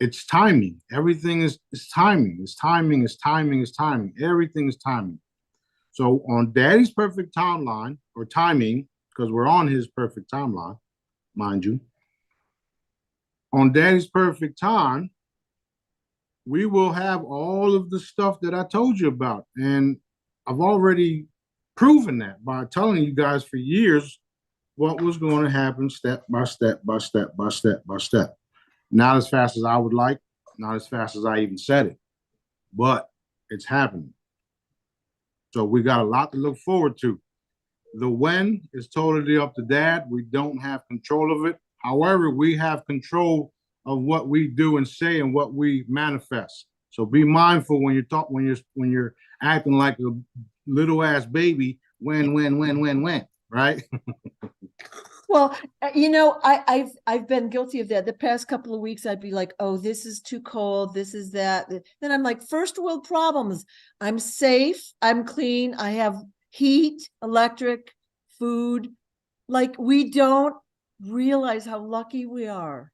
It's timing. Everything is timing. It's timing. It's timing. It's timing. Everything is timing. So on Daddy's perfect timeline, or timing, because we're on his perfect timeline, mind you, on Daddy's perfect time, we will have all of the stuff that I told you about. And I've already proven that by telling you guys for years what was going to happen step by step by step by step by step. Not as fast as I would like, not as fast as I even said it, but it's happening. So we got a lot to look forward to. The when is totally up to Dad. We don't have control of it. However, we have control of what we do and say and what we manifest. So be mindful when you're acting like a little ass baby. When, right? Well, I've been guilty of that. The past couple of weeks, I'd be like, "Oh, this is too cold. This is that." Then I'm like, "First world problems. I'm safe. I'm clean. I have heat, electric, food." Like we don't realize how lucky we are.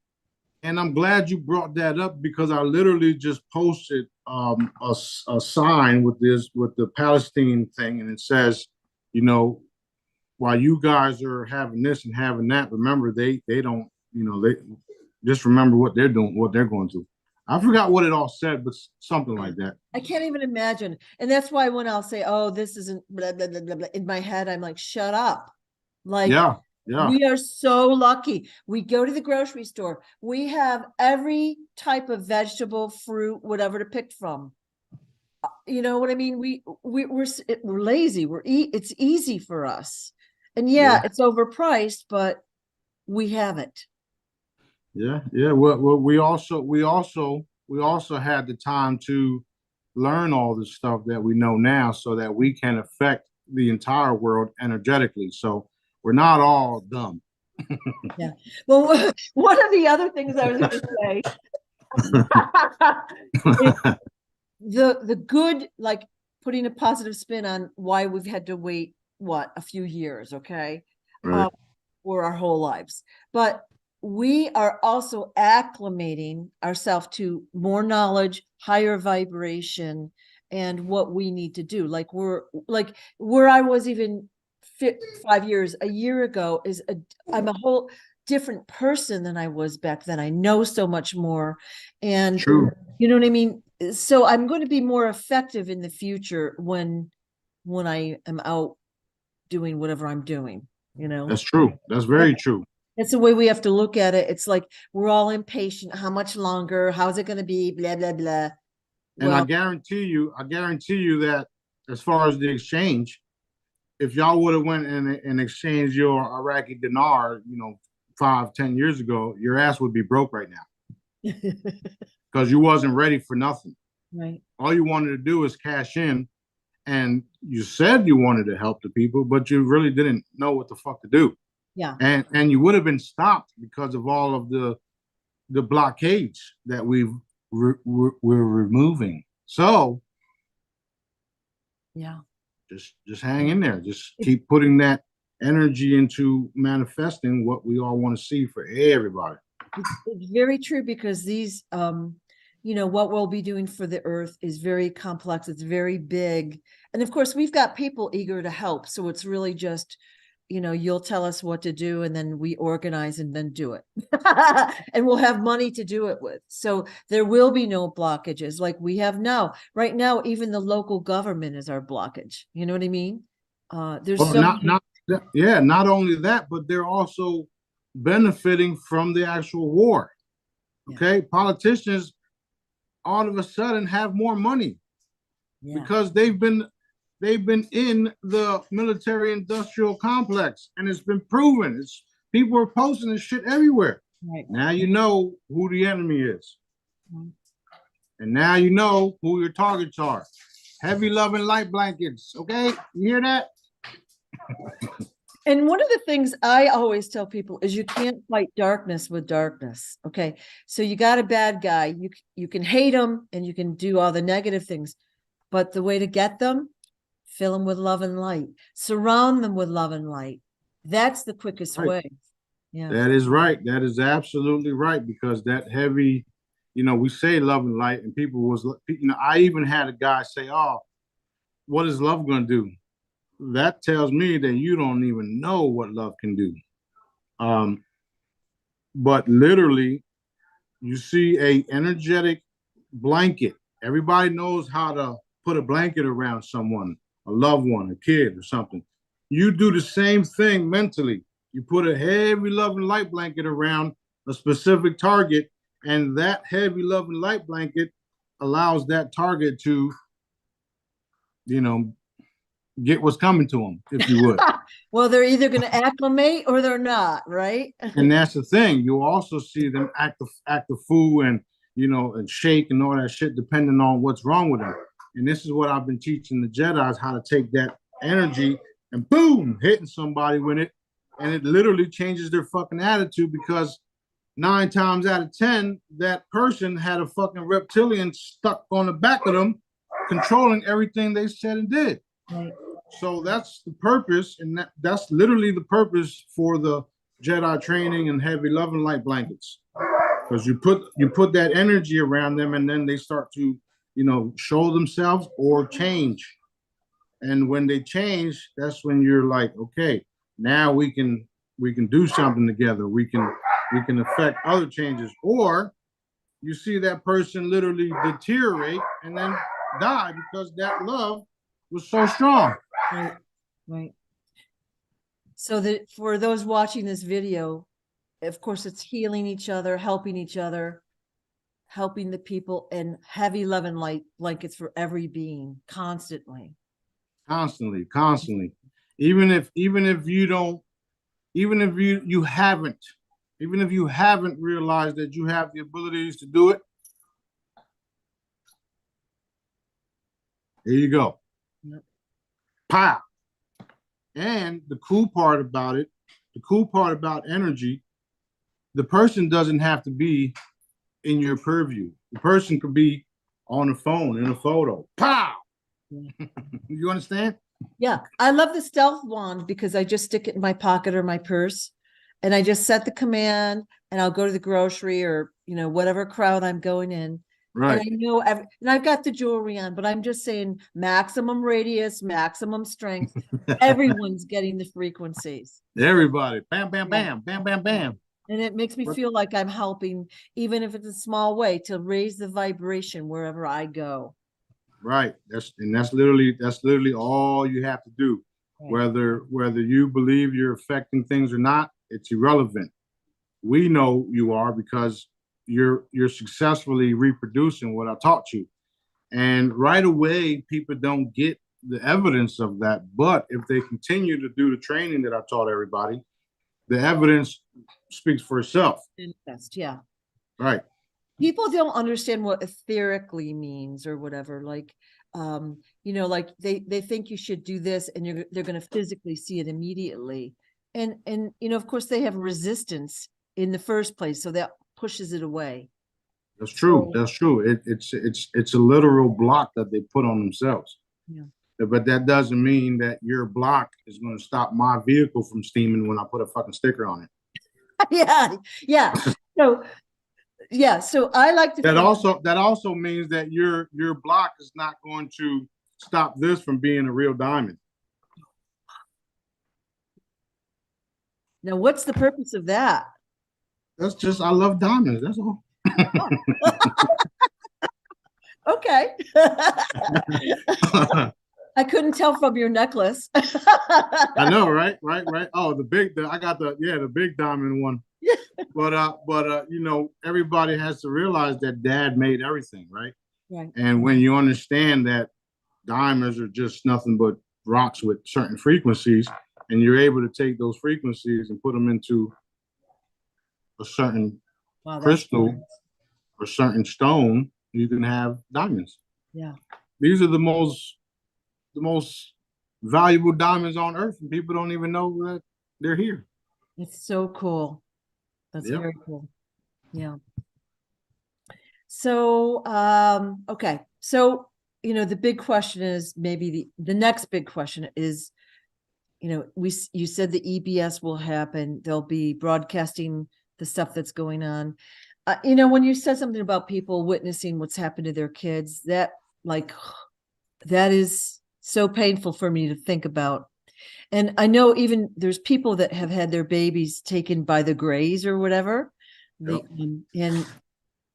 And I'm glad you brought that up, because I literally just posted a sign with the Palestine thing, and it says, while you guys are having this and having that, remember they don't, just remember what they're doing, what they're going through. I forgot what it all said, but something like that. I can't even imagine. And that's why when I'll say, oh, this isn't blah, blah, blah, blah, blah, in my head, I'm like, shut up. Like, Yeah, yeah. we are so lucky. We go to the grocery store. We have every type of vegetable, fruit, whatever to pick from. You know what I mean? We're lazy. It's easy for us. And yeah, it's overpriced, but we have it. Yeah, yeah. Well, we also had the time to learn all the stuff that we know now, so that we can affect the entire world energetically. So we're not all dumb. Yeah. Well, one of the other things I was going to say, the good, like putting a positive spin on why we've had to wait, what, a few years, okay, Right. or our whole lives. But we are also acclimating ourselves to more knowledge, higher vibration, and what we need to do. Like where I was even 5 years, a year ago, I'm a whole different person than I was back then. I know so much more. And True. you know what I mean? So I'm going to be more effective in the future when I am out doing whatever I'm doing, you know? That's true. That's very true. That's the way we have to look at it. It's like we're all impatient. How much longer? How's it going to be? Blah, blah, blah. And I guarantee you that as far as the exchange, if y'all would have went and exchanged your Iraqi dinar, 5-10 years ago, your ass would be broke right now because you wasn't ready for nothing. Right. All you wanted to do is cash in, and you said you wanted to help the people, but you really didn't know what the fuck to do. Yeah. And you would have been stopped because of all of the blockades that we're removing. So yeah, just hang in there. Just keep putting that energy into manifesting what we all want to see for everybody. It's very true, because these what we'll be doing for the earth is very complex. It's very big. And of course, we've got people eager to help. So it's really just, you'll tell us what to do, and then we organize and then do it. And we'll have money to do it with. So there will be no blockages like we have now. Right now, even the local government is our blockage. You know what I mean? There's not only that, but they're also benefiting from the actual war. Okay. Yeah. Politicians all of a sudden have more money because they've been in the military industrial complex, and it's been proven. People are posting this shit everywhere. Right. Now you know who the enemy is. And now you know who your targets are. Heavy love and light blankets. Okay. You hear that? And one of the things I always tell people is you can't fight darkness with darkness. Okay. So you got a bad guy. You can hate him and you can do all the negative things, but the way to get them, fill them with love and light, surround them with love and light. That's the quickest way. Yeah. That is right. That is absolutely right. Because that heavy, we say love and light, and people I even had a guy say, oh, what is love going to do? That tells me that you don't even know what love can do. But literally, you see a energetic blanket. Everybody knows how to put a blanket around someone, a loved one, a kid or something. You do the same thing mentally. You put a heavy love and light blanket around a specific target, and that heavy love and light blanket allows that target to, get what's coming to them, if you would. Well, they're either going to acclimate or they're not, right? And that's the thing. You also see them act a fool and and shake and all that shit, depending on what's wrong with them. And this is what I've been teaching the Jedis, how to take that energy and boom, hitting somebody with it, and it literally changes their fucking attitude, because 9 times out of 10, that person had a fucking reptilian stuck on the back of them, controlling everything they said and did. Right. So that's the purpose, and that's literally the purpose for the Jedi training and heavy love and light blankets, because you put that energy around them, and then they start to show themselves or change. And when they change, that's when you're like, okay, now we can do something together. We can we can affect other changes. Or you see that person literally deteriorate and then die because that love was so strong. Right. Right. So that for those watching this video, of course, it's healing each other, helping the people, and heavy love and light blankets for every being constantly. Constantly. Even if you don't, even if you haven't, even if you haven't realized that you have the abilities to do it, there you go. Yep. Pow. And the cool part about it, the cool part about energy, the person doesn't have to be in your purview. The person could be on the phone in a photo. Pow. Yeah. You understand? Yeah, I love the stealth wand because I just stick it in my pocket or my purse, and I just set the command, and I'll go to the grocery or whatever crowd I'm going in. Right. And I know, and I've got the jewelry on, but I'm just saying maximum radius, maximum strength. Everyone's getting the frequencies. Everybody, bam, bam, bam, bam, bam, bam. And it makes me feel like I'm helping, even if it's a small way, to raise the vibration wherever I go. Right. That's literally all you have to do. Right. Whether you believe you're affecting things or not, it's irrelevant. We know you are because you're successfully reproducing what I taught you. And right away, people don't get the evidence of that. But if they continue to do the training that I taught everybody, the evidence speaks for itself. Yeah. Right. People don't understand what etherically means or whatever. Like, like they think you should do this, and they're going to physically see it immediately. And of course, they have resistance in the first place, so that pushes it away. That's true. So, that's true. It's a literal block that they put on themselves. Yeah. But that doesn't mean that your block is going to stop my vehicle from steaming when I put a fucking sticker on it. Yeah. So. Yeah, so I like to. That also means that your block is not going to stop this from being a real diamond. Now, what's the purpose of that? That's just, I love diamonds. That's all. Okay. I couldn't tell from your necklace. I know, right? Oh, I got the big diamond one. But everybody has to realize that Dad made everything, right? Right. And when you understand that diamonds are just nothing but rocks with certain frequencies, and you're able to take those frequencies and put them into a certain crystal or certain stone, you can have diamonds. Yeah. These are the most valuable diamonds on earth, and people don't even know that they're here. It's so cool. That's very cool. Yeah. So, okay. So, the big question is, maybe the next big question is, you said the EBS will happen. They'll be broadcasting the stuff that's going on. When you said something about people witnessing what's happened to their kids, that is so painful for me to think about. And I know even there's people that have had their babies taken by the Greys or whatever. Yep. And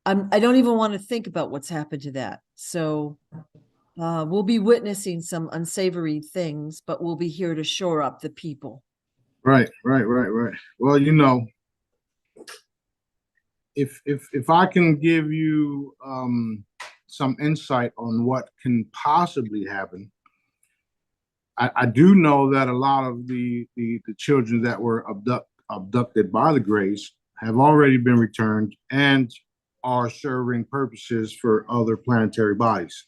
I don't even want to think about what's happened to that. So we'll be witnessing some unsavory things, but we'll be here to shore up the people. Right. Well, if I can give you some insight on what can possibly happen, I do know that a lot of the children that were abducted by the Greys have already been returned and are serving purposes for other planetary bodies.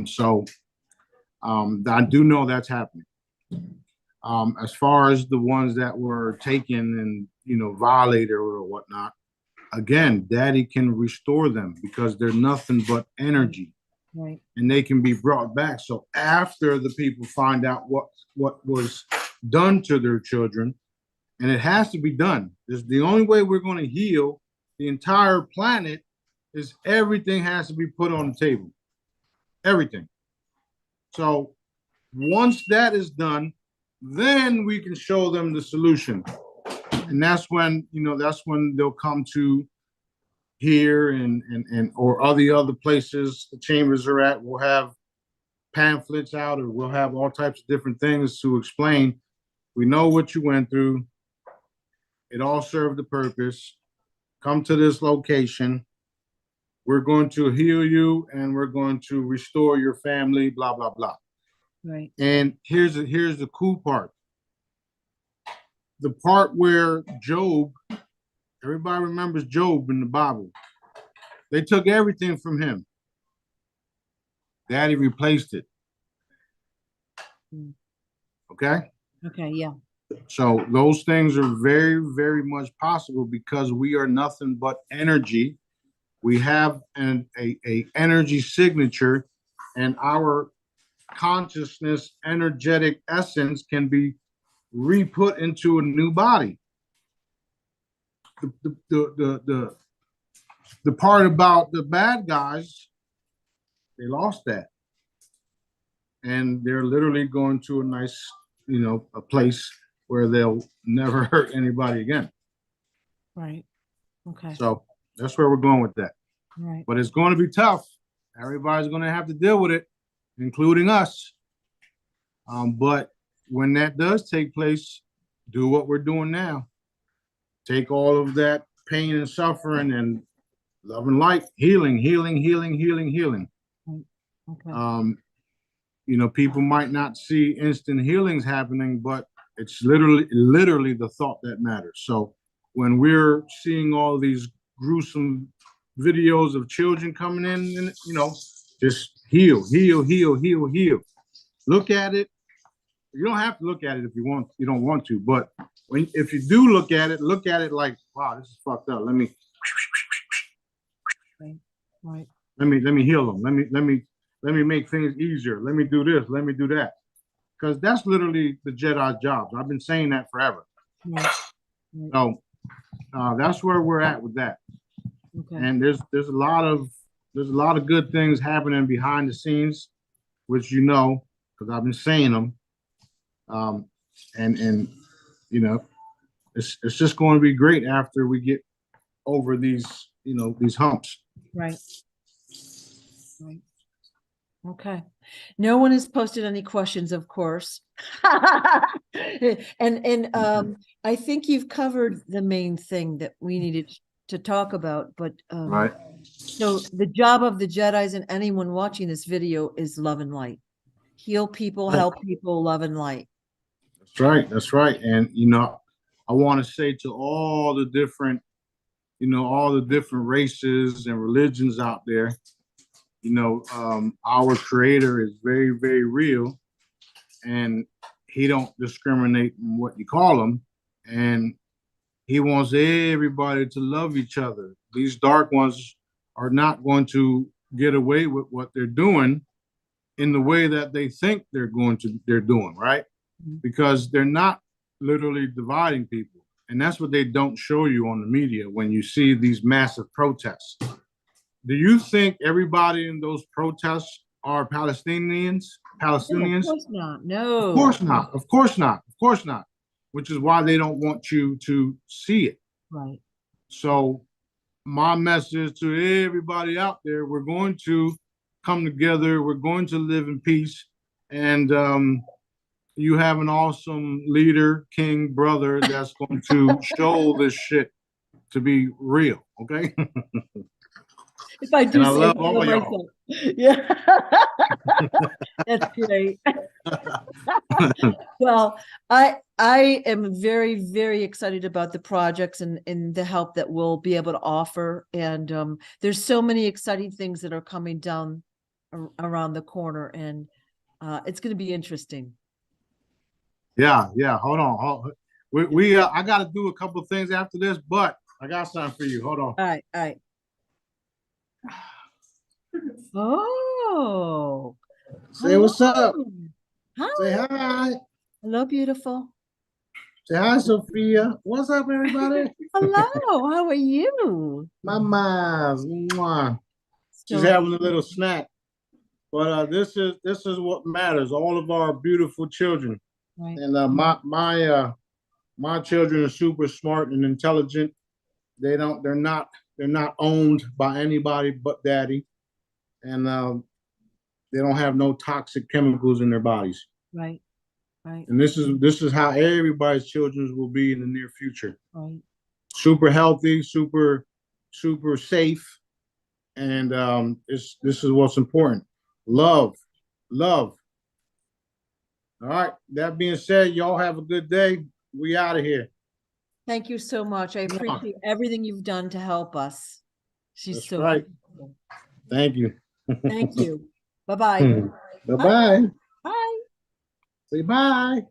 So I do know that's happening. As far as the ones that were taken and violated or whatnot, again, Daddy can restore them because they're nothing but energy. Right. And they can be brought back. So after the people find out what was done to their children, and it has to be done. This is the only way we're going to heal the entire planet is everything has to be put on the table. Everything. So once that is done, then we can show them the solution. And that's when, that's when they'll come to here and or all the other places the chambers are at. We'll have pamphlets out, or we'll have all types of different things to explain. We know what you went through. It all served the purpose. Come to this location. We're going to heal you and we're going to restore your family, blah, blah, blah. Right. And here's the cool part. The part where Job, everybody remembers Job in the Bible. They took everything from him. Daddy replaced it. Okay? Okay, yeah. So those things are very, very much possible because we are nothing but energy. We have a energy signature, and our consciousness, energetic essence can be re-put into a new body. The part about the bad guys, they lost that. And they're literally going to a nice, a place where they'll never hurt anybody again. Right. Okay. So that's where we're going with that. Right. But it's going to be tough. Everybody's going to have to deal with it, including us. But when that does take place, do what we're doing now. Take all of that pain and suffering and love and light, healing. Okay. People might not see instant healings happening, but it's literally the thought that matters. So when we're seeing all these gruesome videos of children coming in, and just heal. Look at it. You don't have to look at it if you don't want to, but if you do look at it like, wow, this is fucked up. Let me Right. Let me heal them. Let me make things easier. Let me do this. Let me do that. Because that's literally the Jedi's jobs. I've been saying that forever. Right. So that's where we're at with that. Okay. And there's a lot of good things happening behind the scenes, which because I've been saying them. And it's just going to be great after we get over these humps. Right. Okay. No one has posted any questions, of course. and I think you've covered the main thing that we needed to talk about, but right. So the job of the Jedis and anyone watching this video is love and light. Heal people, help people, love and light. That's right. And I want to say to all the different races and religions out there, our creator is very, very real, and he don't discriminate in what you call him, and he wants everybody to love each other. These dark ones are not going to get away with what they're doing in the way that they think they're doing, right? Because they're not literally dividing people. And that's what they don't show you on the media when you see these massive protests. Do you think everybody in those protests are Palestinians? No, of course not. No. Of course not. Which is why they don't want you to see it. Right. So my message to everybody out there, we're going to come together. We're going to live in peace. And you have an awesome leader, king, brother, that's going to show this shit to be real. Okay. If I do, and I love all y'all. Yeah, that's great. Well, I am very, very excited about the projects and the help that we'll be able to offer. And there's so many exciting things that are coming down around the corner, and it's going to be interesting. Yeah. Hold on. I got to do a couple of things after this, but I got something for you. Hold on. All right. Oh. Say what's up. Hi. Say hi. Hello, beautiful. Say hi, Sophia. What's up, everybody? Hello. How are you? Mama. She's having a little snack. But this is what matters. All of our beautiful children. Right. And My children are super smart and intelligent. They're not owned by anybody but daddy. And they don't have no toxic chemicals in their bodies. Right. Right. And this is how everybody's children will be in the near future. Right. Super healthy, super safe, and this is what's important. Love, love. All right. That being said, y'all have a good day. We out of here. Thank you so much. I appreciate everything you've done to help us. She's That's so right. beautiful. Thank you. Thank you. Bye-bye. Bye bye. Bye. Say bye.